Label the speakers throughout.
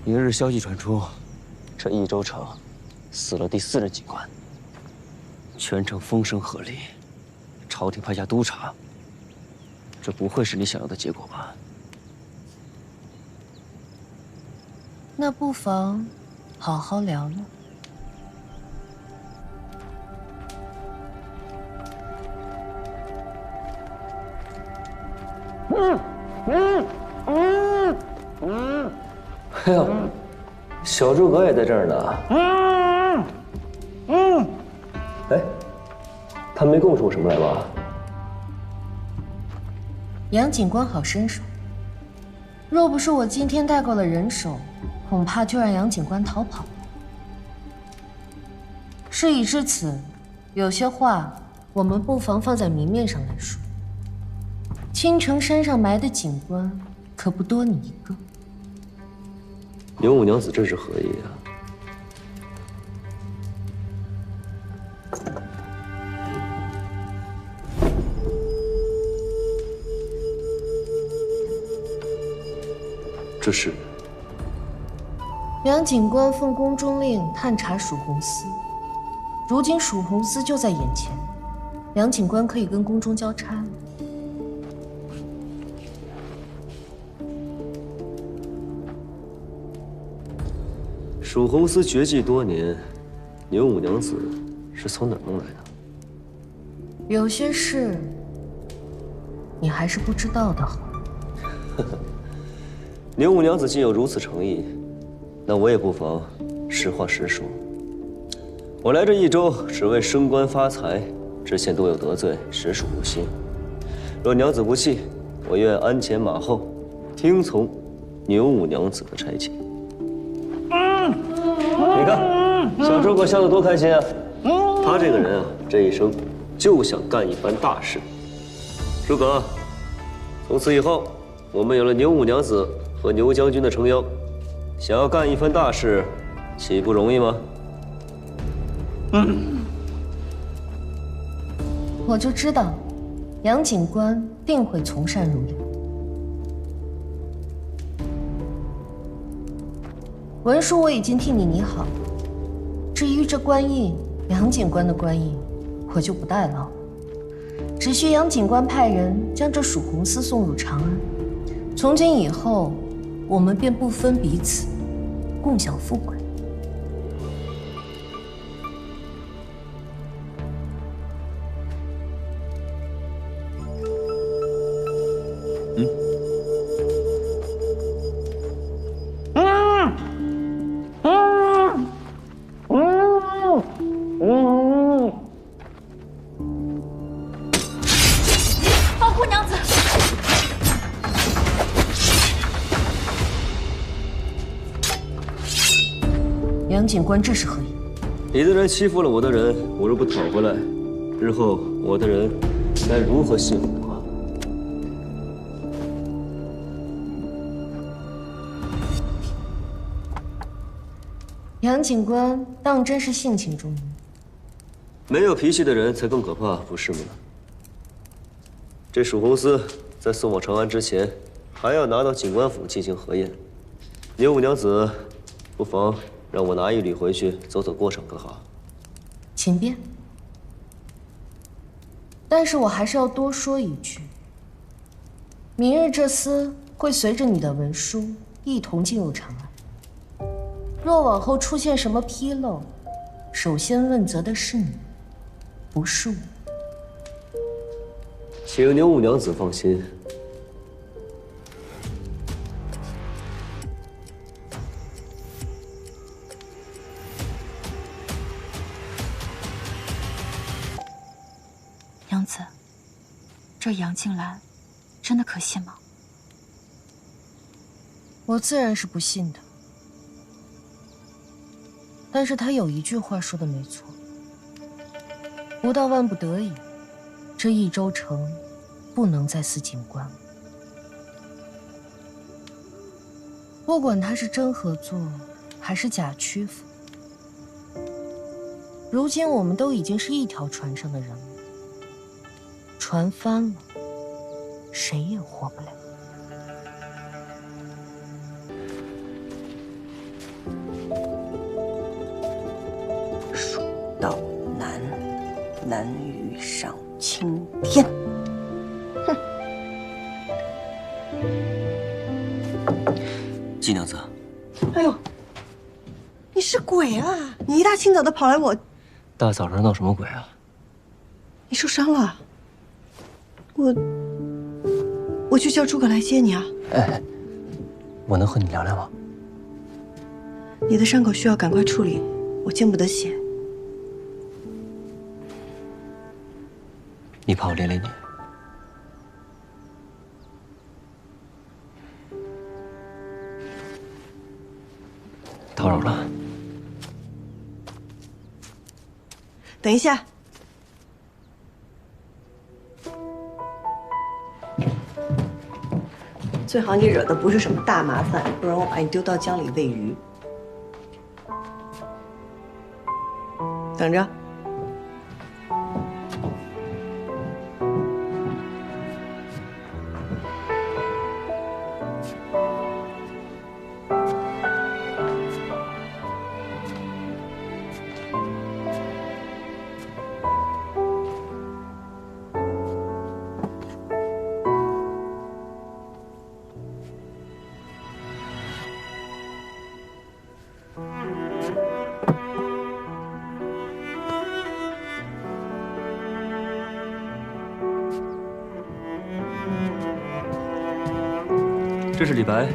Speaker 1: 一日消息传出，这益州城死了第4任警官，全城风声鹤唳，朝廷派下督察。这不会是你想要的结果吧？
Speaker 2: 那不妨好好聊聊。
Speaker 1: 哎呦，小诸葛也在这儿呢。哎，他没跟我说什么来吧？
Speaker 2: 杨警官好身手，若不是我今天带够了人手，恐怕就让杨警官逃跑了。事已至此，有些话我们不妨放在明面上来说。青城山上埋的警官可不多你一个。
Speaker 1: 牛五娘子这是何意啊？这是
Speaker 2: 杨警官奉宫中令探查蜀红司，如今蜀红司就在眼前，杨警官可以跟宫中交差了。
Speaker 1: 蜀红司绝迹多年，牛五娘子是从哪儿弄来的？
Speaker 2: 有些事你还是不知道的好。
Speaker 1: 牛五娘子既有如此诚意，那我也不妨实话实说。我来这益州只为升官发财，之前多有得罪，实属无心。若娘子不弃，我愿鞍前马后，听从牛五娘子的差遣。你看，小诸葛笑得多开心啊！他这个人啊，这一生就想干一番大事。诸葛，从此以后，我们有了牛五娘子和牛将军的撑腰，想要干一番大事，岂不容易吗？
Speaker 2: 我就知道，杨警官定会从善如流。文书我已经替你拟好了，至于这官印，杨警官的官印，我就不代劳了。只需杨警官派人将这蜀红司送入长安，从今以后，我们便不分彼此，共享富贵。
Speaker 3: 保护娘子！
Speaker 2: 杨警官这是何意？
Speaker 1: 你的人欺负了我的人，我若不讨回来，日后我的人该如何幸福啊？
Speaker 2: 杨警官当真是性情中人。
Speaker 1: 没有脾气的人才更可怕，不是吗？这蜀红司在送往长安之前，还要拿到警官府进行核验。牛五娘子，不妨让我拿一缕回去走走过程，可好？
Speaker 2: 请便。但是我还是要多说一句：明日这司会随着你的文书一同进入长安。若往后出现什么纰漏，首先问责的是你，不是我。
Speaker 1: 请牛五娘子放心。
Speaker 3: 娘子，这杨静兰真的可信吗？
Speaker 2: 我自然是不信的。但是他有一句话说的没错，不到万不得已，这益州城不能再死警官。不管他是真合作，还是假屈服，如今我们都已经是一条船上的人了，船翻了，谁也活不了。
Speaker 4: 难遇上青天。哼！
Speaker 1: 季娘子，
Speaker 4: 哎呦，你是鬼啊！你一大清早的跑来我，
Speaker 1: 大早上闹什么鬼啊？
Speaker 4: 你受伤了？我去叫诸葛来接你啊！
Speaker 1: 哎，我能和你聊聊吗？
Speaker 4: 你的伤口需要赶快处理，我见不得血。
Speaker 1: 你怕我连累你？叨扰了。
Speaker 4: 等一下。最好你惹的不是什么大麻烦，不然我把你丢到江里喂鱼。等着。
Speaker 1: 这是李白。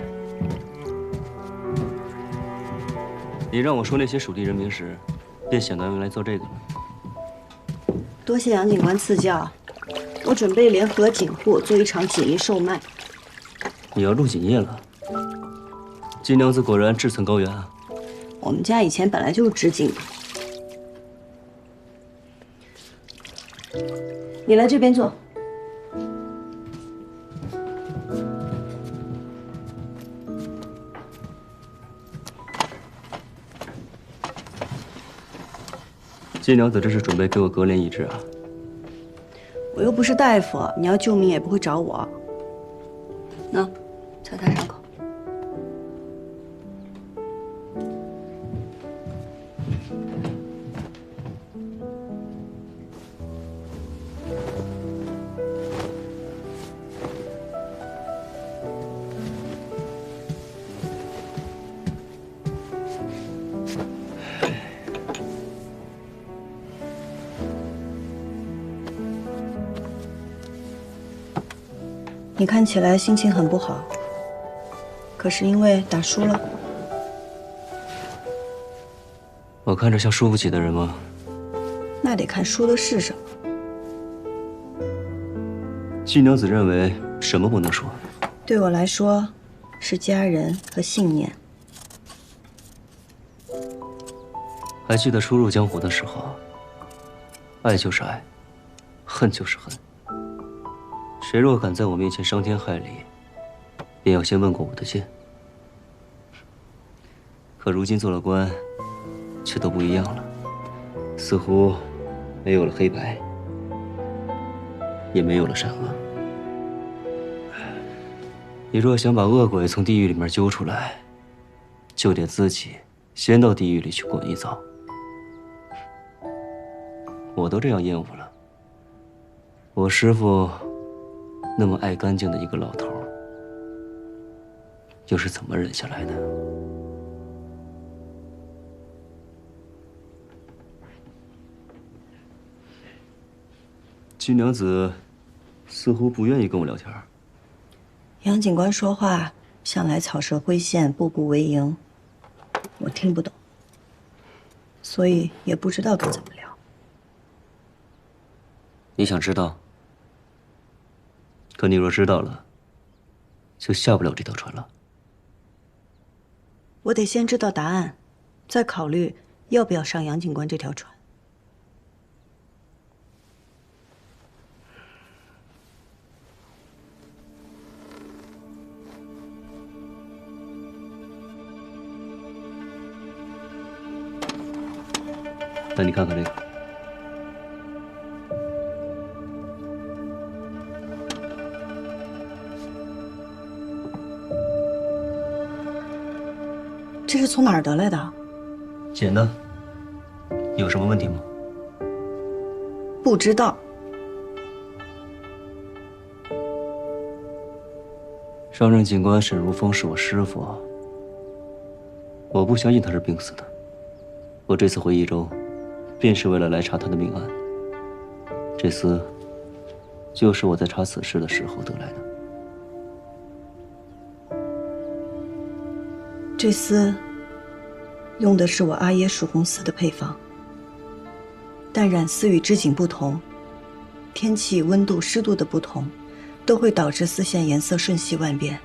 Speaker 1: 你让我说那些蜀地人名时，便想到用来做这个了。
Speaker 4: 多谢杨警官赐教，我准备联合警户做一场锦衣售卖。
Speaker 1: 你要入锦业了？金娘子果然志存高远啊！
Speaker 4: 我们家以前本来就是织锦的。你来这边坐。
Speaker 1: 金娘子这是准备给我割连医治啊？
Speaker 4: 我又不是大夫，你要救命也不会找我。那，擦擦伤口。你看起来心情很不好，可是因为打输了。
Speaker 1: 我看着像输不起的人吗？
Speaker 4: 那得看输的是什么。
Speaker 1: 金娘子认为什么不能输？
Speaker 4: 对我来说，是家人和信念。
Speaker 1: 还记得初入江湖的时候，爱就是爱，恨就是恨。谁若敢在我面前伤天害理，便要先问过我的剑。可如今做了官，却都不一样了，似乎没有了黑白，也没有了善恶。你若想把恶鬼从地狱里面揪出来，就得自己先到地狱里去滚一遭。我都这样厌恶了，我师父那么爱干净的一个老头，又是怎么忍下来的？金娘子似乎不愿意跟我聊天。
Speaker 4: 杨警官说话向来草蛇灰线，步步为营，我听不懂，所以也不知道该怎么聊。
Speaker 1: 你想知道？可你若知道了，就下不了这条船了。
Speaker 4: 我得先知道答案，再考虑要不要上杨警官这条船。
Speaker 1: 那你看看这个。
Speaker 4: 这是从哪儿得来的？
Speaker 1: 简单，有什么问题吗？
Speaker 4: 不知道。
Speaker 1: 上任警官沈如风是我师傅，我不相信他是病死的。我这次回益州，便是为了来查他的命案。这厮，就是我在查此事的时候得来的。
Speaker 4: 这厮用的是我阿耶蜀红丝的配方，但染丝与织锦不同，天气、温度、湿度的不同，都会导致丝线颜色瞬息万变。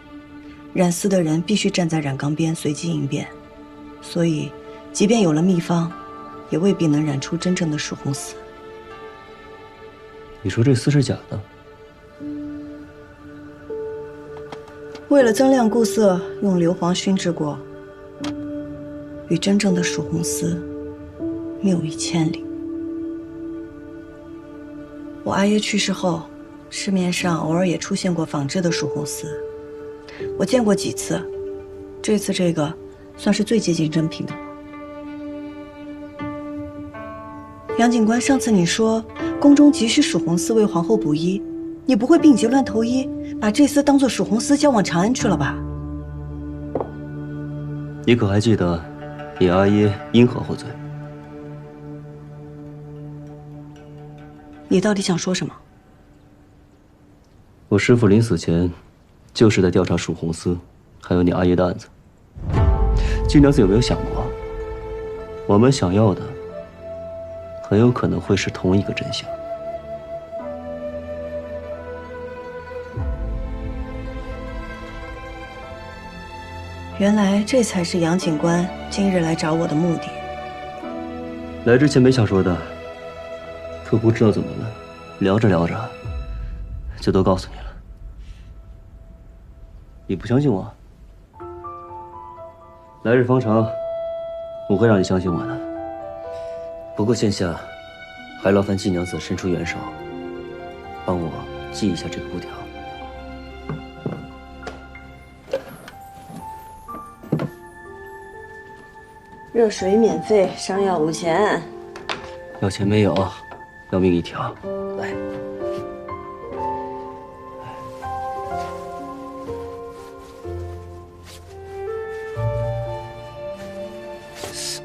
Speaker 4: 染丝的人必须站在染缸边随机应变，所以，即便有了秘方，也未必能染出真正的蜀红丝。
Speaker 1: 你说这丝是假的？
Speaker 4: 为了增亮固色，用硫磺熏制过，与真正的蜀红丝谬以千里。我阿爷去世后，市面上偶尔也出现过仿制的蜀红丝，我见过几次，这次这个算是最接近真品的了。杨警官，上次你说宫中急需蜀红丝为皇后补衣，你不会病急乱投医，把这丝当作蜀红丝交往长安去了吧？
Speaker 1: 你可还记得你阿耶因何获罪？
Speaker 4: 你到底想说什么？
Speaker 1: 我师父临死前，就是在调查蜀红丝，还有你阿爷的案子。金娘子有没有想过，我们想要的，很有可能会是同一个真相？
Speaker 4: 原来这才是杨警官今日来找我的目的。
Speaker 1: 来之前没想说的，可不知道怎么了，聊着聊着，就都告诉你了。你不相信我？来日方长，我会让你相信我的。不过现下，还劳烦季娘子伸出援手，帮我系一下这个布条。
Speaker 4: 热水免费，伤药无钱。
Speaker 1: 要钱没有，要命一条。来，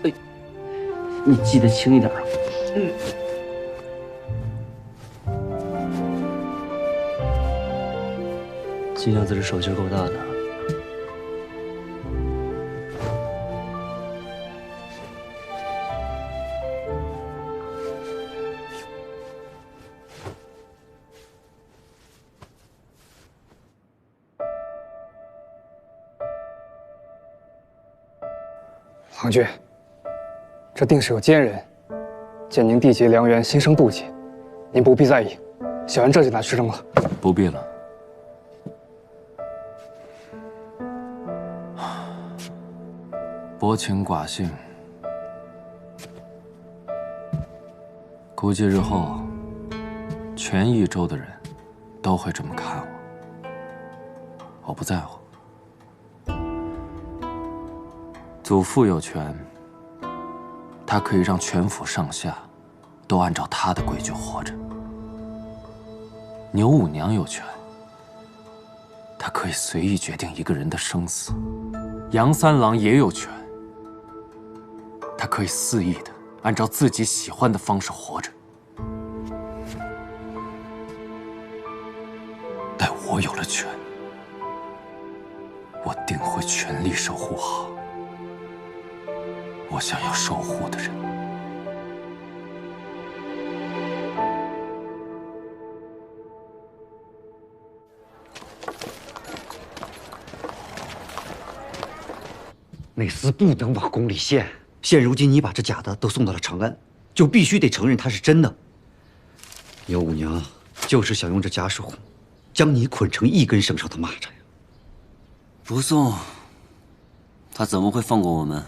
Speaker 1: 哎，你系得轻一点。季娘子这手劲够大的。
Speaker 5: 郎君，这定是有奸人，见您缔结良缘，心生妒忌，您不必在意，小人这就拿去扔了。
Speaker 6: 不必了。薄情寡性，估计日后全益州的人都会这么看我。我不在乎。祖父有权，他可以让全府上下都按照他的规矩活着。牛五娘有权，她可以随意决定一个人的生死。杨三郎也有权，他可以肆意的按照自己喜欢的方式活着。待我有了权，我定会全力守护好我想要守护的人。
Speaker 7: 那厮不能往宫里献。现如今你把这假的都送到了长安，就必须得承认它是真的。牛五娘就是想用这假手将你捆成一根绳上的蚂蚱呀！
Speaker 1: 不送，他怎么会放过我们？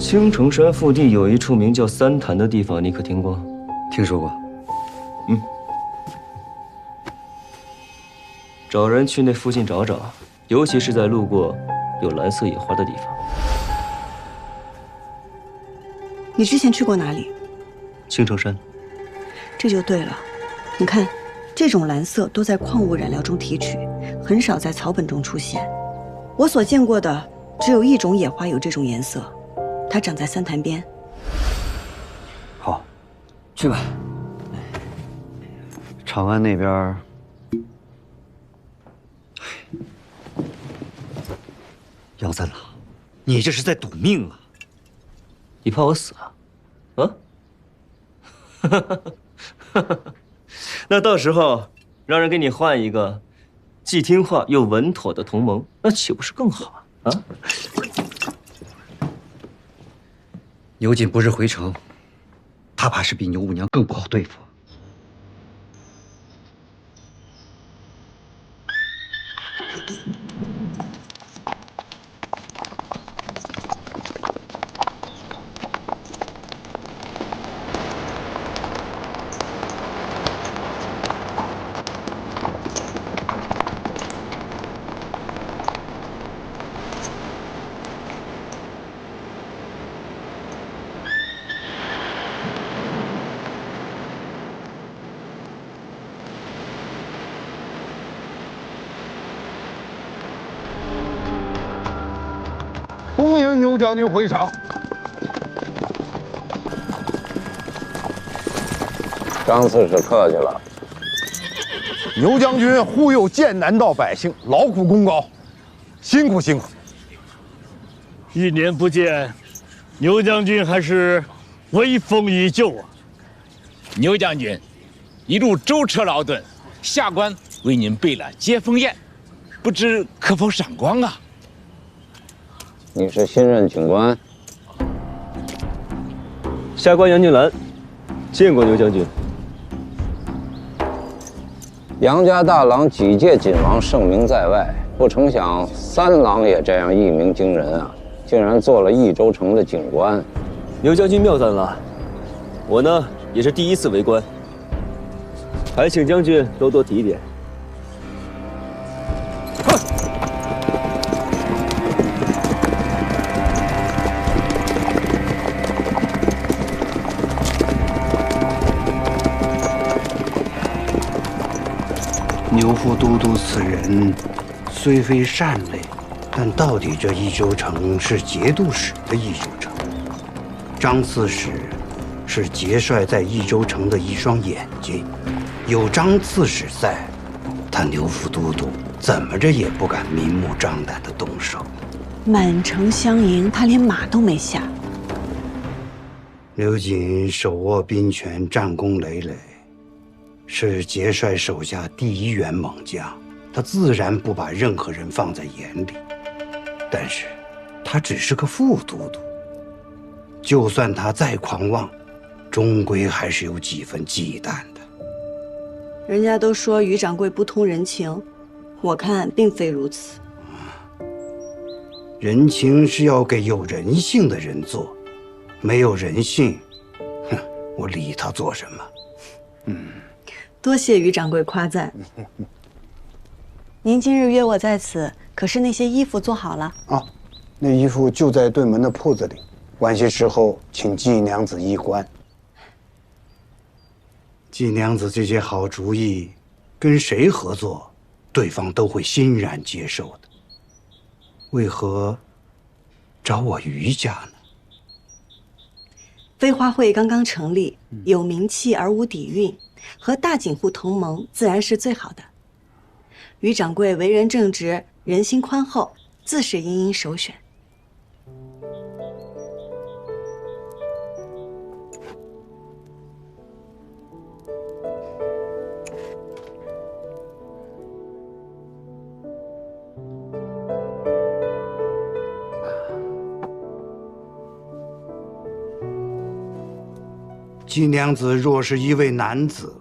Speaker 1: 青城山腹地有一处名叫三潭的地方，你可听过？
Speaker 7: 听说过。
Speaker 1: 找人去那附近找找，尤其是在路过有蓝色野花的地方。
Speaker 4: 你之前去过哪里？
Speaker 1: 青城山。
Speaker 4: 这就对了。你看，这种蓝色都在矿物染料中提取，很少在草本中出现。我所见过的只有一种野花有这种颜色，它长在三潭边。
Speaker 7: 好，去吧。长安那边，杨三郎，你这是在赌命啊！
Speaker 1: 你怕我死啊？啊？那到时候让人给你换一个既听话又稳妥的同盟，那岂不是更好啊？
Speaker 7: 牛瑾不是回城，他怕是比牛五娘更不好对付。
Speaker 8: 欢迎牛将军回场。
Speaker 9: 张刺史客气了。
Speaker 8: 牛将军忽悠剑南道百姓，劳苦功高，辛苦辛苦。
Speaker 10: 1年不见，牛将军还是威风依旧啊！
Speaker 11: 牛将军，一路舟车劳顿，下官为您备了接风宴，不知可否赏光啊？
Speaker 9: 你是新任警官？
Speaker 1: 下官杨静兰，见过牛将军。
Speaker 9: 杨家大郎几届锦王盛名在外，不成想三郎也这样一鸣惊人啊！竟然做了益州城的警官。
Speaker 1: 牛将军妙赞了，我呢也是第1次为官，还请将军多多提点。
Speaker 12: 牛副都督此人虽非善类，但到底这益州城是节度使的益州城。张刺史是节帅在益州城的一双眼睛，有张刺史在，他牛副都督怎么着也不敢明目张胆地动手。
Speaker 4: 满城相迎，他连马都没下。
Speaker 12: 刘瑾手握兵权，战功累累，是节帅手下第1员猛将，他自然不把任何人放在眼里。但是，他只是个副都督，就算他再狂妄，终归还是有几分忌惮的。
Speaker 4: 人家都说于掌柜不通人情，我看并非如此。
Speaker 12: 人情是要给有人性的人做，没有人性，哼，我理他做什么？
Speaker 4: 多谢于掌柜夸赞。您今日约我在此，可是那些衣服做好了？
Speaker 12: 啊，那衣服就在对门的铺子里。晚些时候，请季娘子衣冠。季娘子这些好主意，跟谁合作，对方都会欣然接受的。为何找我于家呢？
Speaker 4: 飞花会刚刚成立，有名气而无底蕴，和大景户同盟自然是最好的。于掌柜为人正直，人心宽厚，自是殷殷首选。
Speaker 12: 季娘子若是一位男子，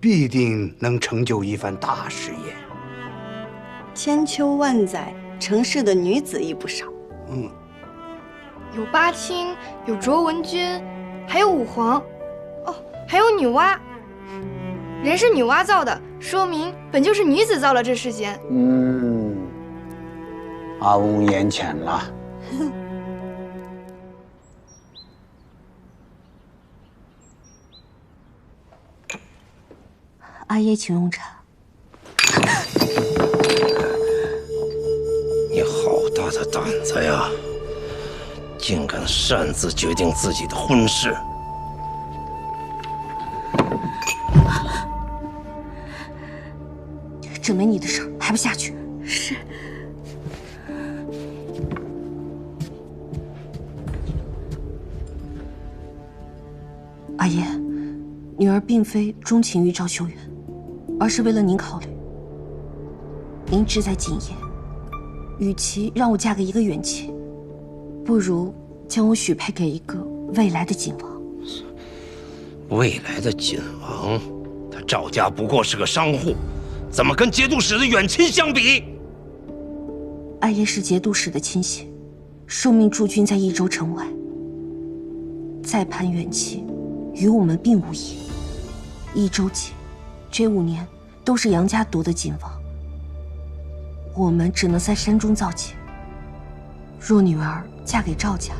Speaker 12: 必定能成就一番大事业。
Speaker 4: 千秋万载，城市的女子亦不少。
Speaker 13: 有八卿，有卓文君，还有武皇，哦，还有女娲。人是女娲造的，说明本就是女子造了这世间。
Speaker 12: 阿翁言浅了。
Speaker 2: 阿爷，请用茶。
Speaker 14: 你好大的胆子呀！竟敢擅自决定自己的婚事！
Speaker 2: 这没你的事儿，还不下去？是。阿爷，女儿并非钟情于赵修远，而是为了您考虑。您志在锦业，与其让我嫁给一个远戚，不如将我许配给一个未来的锦王。
Speaker 14: 未来的锦王，他赵家不过是个商户，怎么跟节度使的远亲相比？
Speaker 2: 阿爷是节度使的亲信，受命驻军在益州城外，再攀远戚，与我们并无异。益州锦这5年都是杨家夺的锦王，我们只能在山中造节。若女儿嫁给赵家，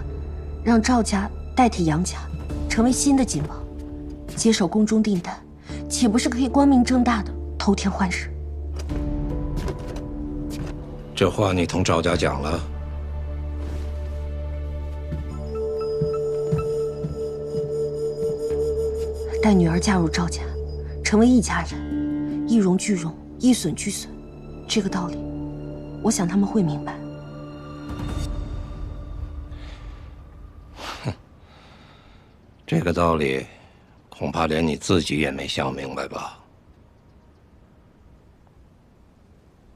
Speaker 2: 让赵家代替杨家，成为新的锦王，接手宫中订单，岂不是可以光明正大的偷天换日？
Speaker 14: 这话你同赵家讲了？
Speaker 2: 待女儿嫁入赵家，成为一家人，一荣俱荣，一损俱损，这个道理，我想他们会明白。
Speaker 14: 这个道理，恐怕连你自己也没想明白吧？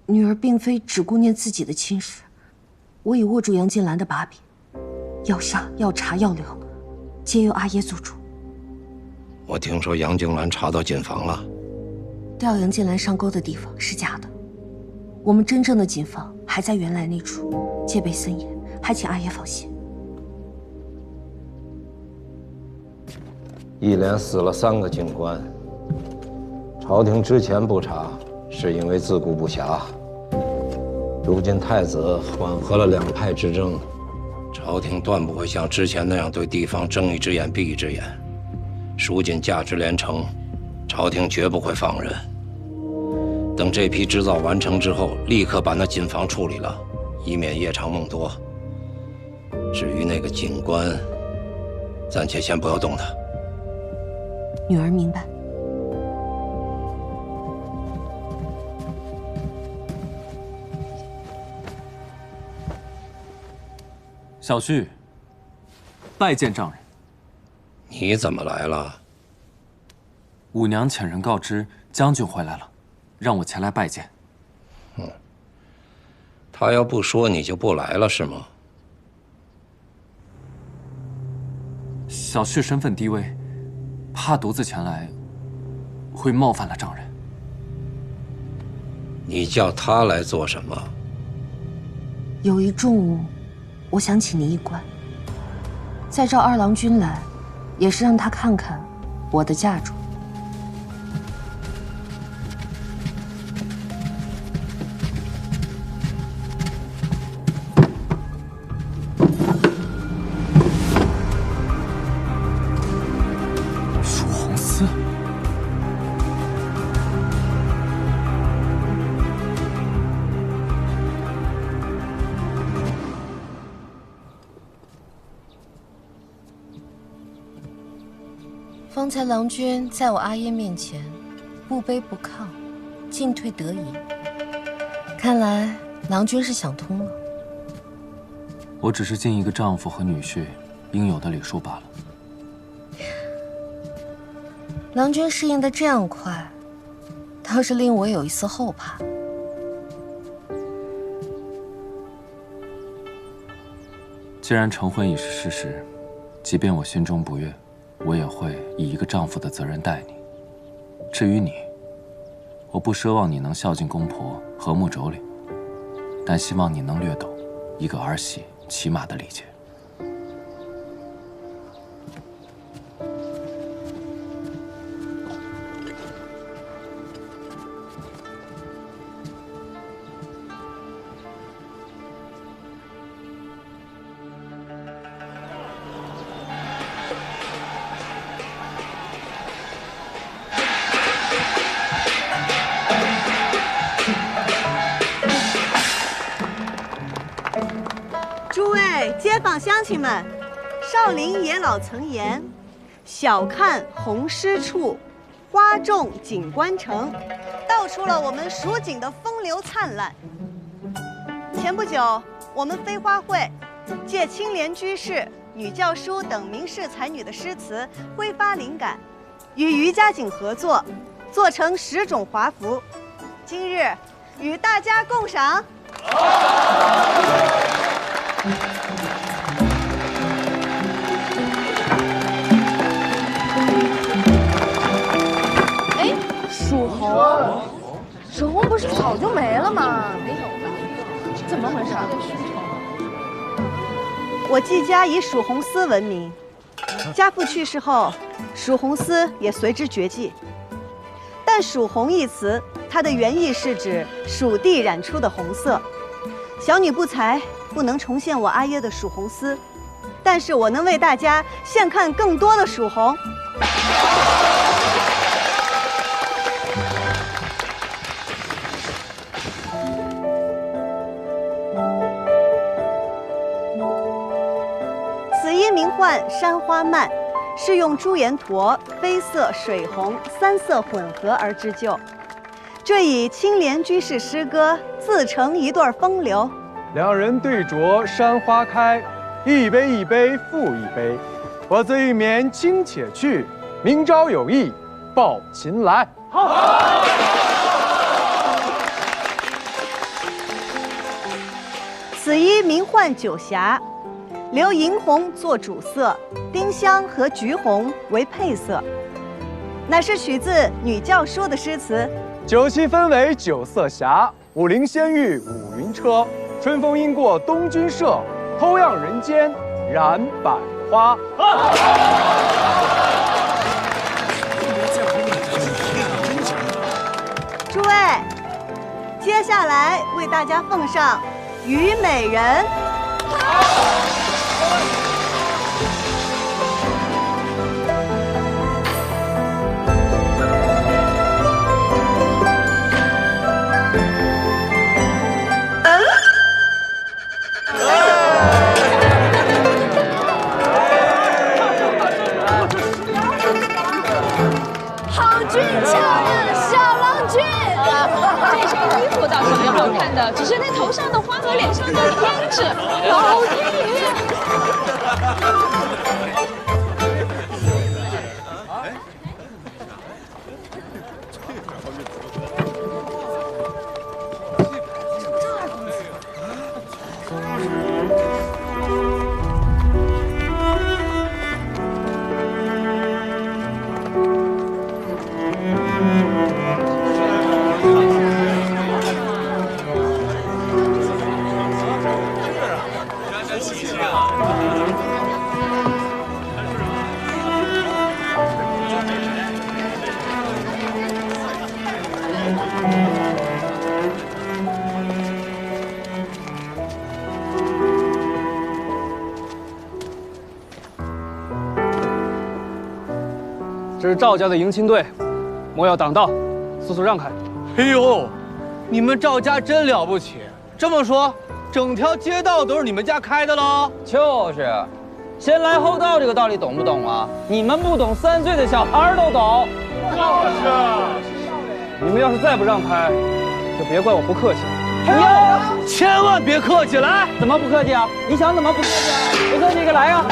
Speaker 2: 女儿并非只顾念自己的亲事，我已握住杨金兰的把柄，要杀要查要留，皆由阿爷做主。
Speaker 14: 我听说杨静兰查到锦房了，
Speaker 2: 调杨金兰上钩的地方是假的，我们真正的锦房还在原来那处，戒备森严，还请阿爷放心。
Speaker 14: 一连死了3个军官，朝廷之前不查，是因为自顾不暇。如今太子缓和了2派之争，朝廷断不会像之前那样对地方睁一只眼闭一只眼。蜀锦价值连城，朝廷绝不会放任。等这批织造完成之后，立刻把那锦房处理了，以免夜长梦多。至于那个锦官，暂且先不要动他。
Speaker 2: 女儿明白。
Speaker 6: 小婿，拜见丈人。
Speaker 14: 你怎么来了？
Speaker 6: 五娘遣人告知将军回来了，让我前来拜见。
Speaker 14: 他要不说，你就不来了是吗？
Speaker 6: 小婿身份低微，怕独自前来会冒犯了丈人。
Speaker 14: 你叫他来做什么？
Speaker 2: 有一重务，我想请您一官。再召2郎君来，也是让他看看我的嫁妆。
Speaker 6: 蜀红丝。
Speaker 2: 方才郎君在我阿耶面前不卑不亢，进退得宜。看来郎君是想通了。
Speaker 6: 我只是尽一个丈夫和女婿应有的礼数罢了。
Speaker 2: 郎君适应得这样快，倒是令我有一丝后怕。
Speaker 6: 既然成婚已是事实，即便我心中不悦，我也会以一个丈夫的责任待你。至于你，我不奢望你能孝敬公婆、和睦妯娌，但希望你能略懂一个儿媳骑马的礼节。
Speaker 4: 坊乡亲们，少林爷老曾言：“小看红湿处，花重锦官城”，道出了我们蜀锦的风流灿烂。前不久，我们飞花会借青莲居士、女教书等名士才女的诗词，挥发灵感，与余家锦合作，做成10种华服。今日与大家共赏。
Speaker 2: 哎，蜀红，蜀红不是早就没了吗？没有了，怎么回事？
Speaker 4: 我季家以蜀红丝闻名，家父去世后，蜀红丝也随之绝迹。但蜀红一词，它的原意是指蜀地染出的红色。小女不才，不能重现我阿耶的蜀红丝，但是我能为大家现看更多的蜀红。此衣名唤山花蔓，是用朱颜驼、绯色、水红3色混合而织就。这以青莲居士诗歌自成一段风流。
Speaker 15: 两人对酌山花开，一杯一杯复一杯。我自玉眠卿且去，明朝有意抱琴来。
Speaker 4: 此衣名唤九霞，留银红做主色，丁香和橘红为配色，乃是取自女教书的诗词。
Speaker 15: 酒旗分为9色霞，武陵仙玉五云车。春风因过东君社，偷样人间染百花。
Speaker 4: 诸位，接下来为大家奉上《虞美人》。
Speaker 16: 只是那头上的花和脸上的胭脂，老天爷！
Speaker 5: 这是赵家的迎亲队，莫要挡道，速速让开！
Speaker 17: 哎呦，你们赵家真了不起！这么说，整条街道都是你们家开的喽？
Speaker 18: 就是，先来后到这个道理懂不懂啊？你们不懂，3岁的小孩都懂。
Speaker 17: 就是。
Speaker 5: 你们要是再不让开，就别怪我不客气。
Speaker 17: 哟，千万别客气！来，
Speaker 18: 怎么不客气啊？你想怎么不客气啊？不客气，个来呀！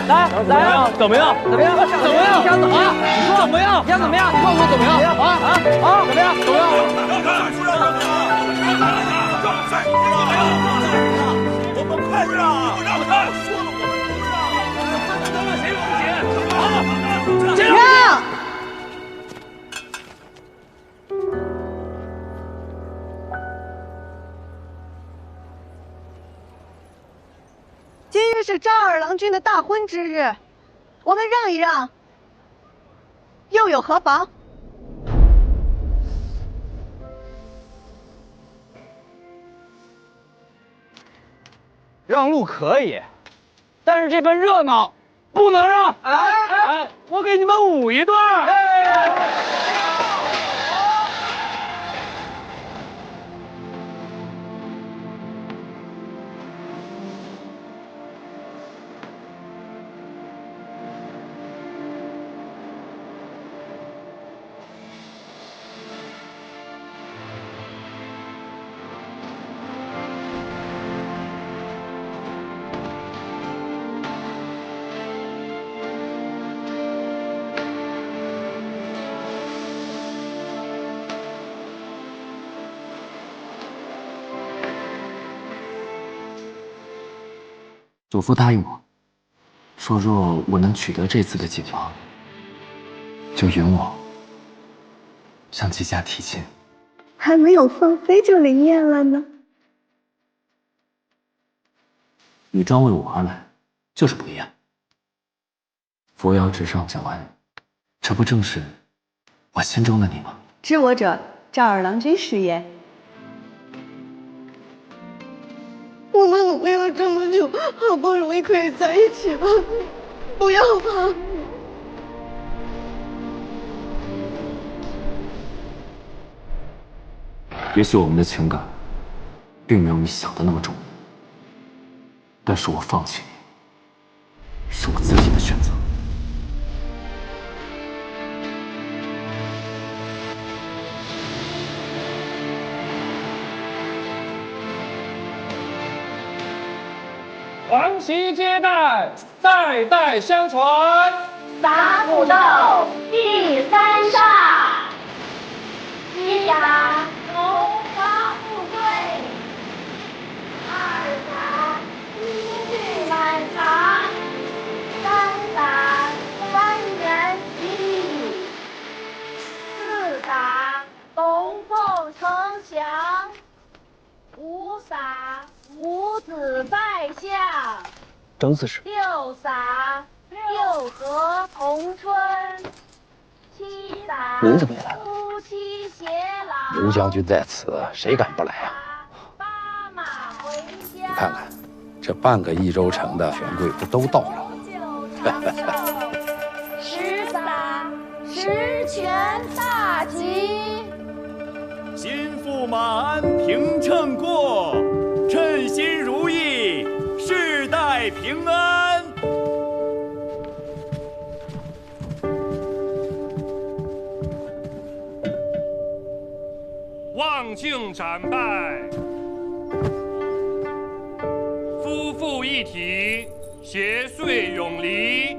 Speaker 18: 来呀！
Speaker 17: 怎么样？
Speaker 18: 怎么样？
Speaker 17: 怎么样？
Speaker 18: 你想怎么样？
Speaker 17: 你说怎么样？
Speaker 18: 你想怎么样？
Speaker 17: 你告诉我怎么样？
Speaker 18: 怎么样？
Speaker 17: 怎么样？
Speaker 19: 我们快让！不让开！说了我们不让！那谁不行？
Speaker 4: 让！今日是赵二郎君的大婚之日，我们让一让，又有何妨？
Speaker 18: 让路可以，但是这份热闹不能让。哎，我给你们舞一段。
Speaker 6: 祖父答应我，说若我能取得这次的锦王，就允我向季家提亲。
Speaker 4: 还没有放飞就灵验了呢。
Speaker 6: 女装为我而来，就是不一样。扶摇直上，讲完，这不正是我心中的你吗？
Speaker 4: 知我者，赵二郎君是也。我们努力了这么久，好不容易可以在一起了，不要吧。
Speaker 6: 也许我们的情感并没有你想的那么重，但是我放弃你，是我自己的选择。
Speaker 18: 王旗接待，代代相传。
Speaker 16: 打虎斗，第三煞。一打荣华富贵，二打金玉满堂，三打三人齐礼，四打龙凤呈祥，五打五子拜相，
Speaker 5: 张四氏，
Speaker 16: 六打六合同春，七打
Speaker 5: 您怎么也来了？
Speaker 16: 夫妻偕老。
Speaker 14: 刘将军在此，谁敢不来啊？你看看，这半个益州城的权贵不都到了？
Speaker 16: 十打十全大吉，
Speaker 19: 心腹马鞍平秤过，称心如意，世代平安。望庆斩拜，夫妇一体，携岁永离。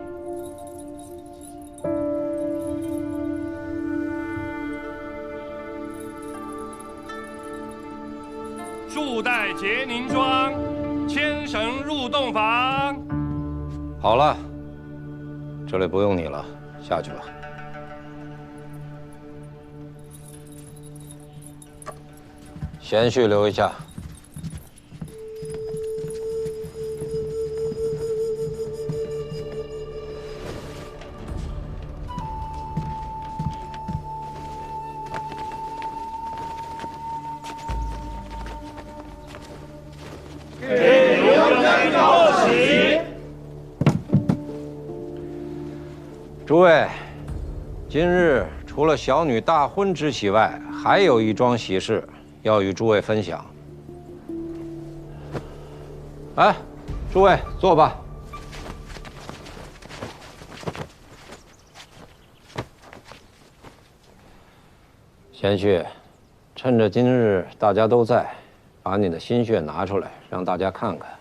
Speaker 19: 束带结凝妆，牵绳入洞房。
Speaker 14: 好了，这里不用你了，下去吧。贤婿留一下。
Speaker 19: 给刘将军报喜。
Speaker 14: 诸位，今日除了小女大婚之喜外，还有一桩喜事要与诸位分享。哎，诸位坐吧。贤婿，趁着今日大家都在，把你的心血拿出来，让大家看看。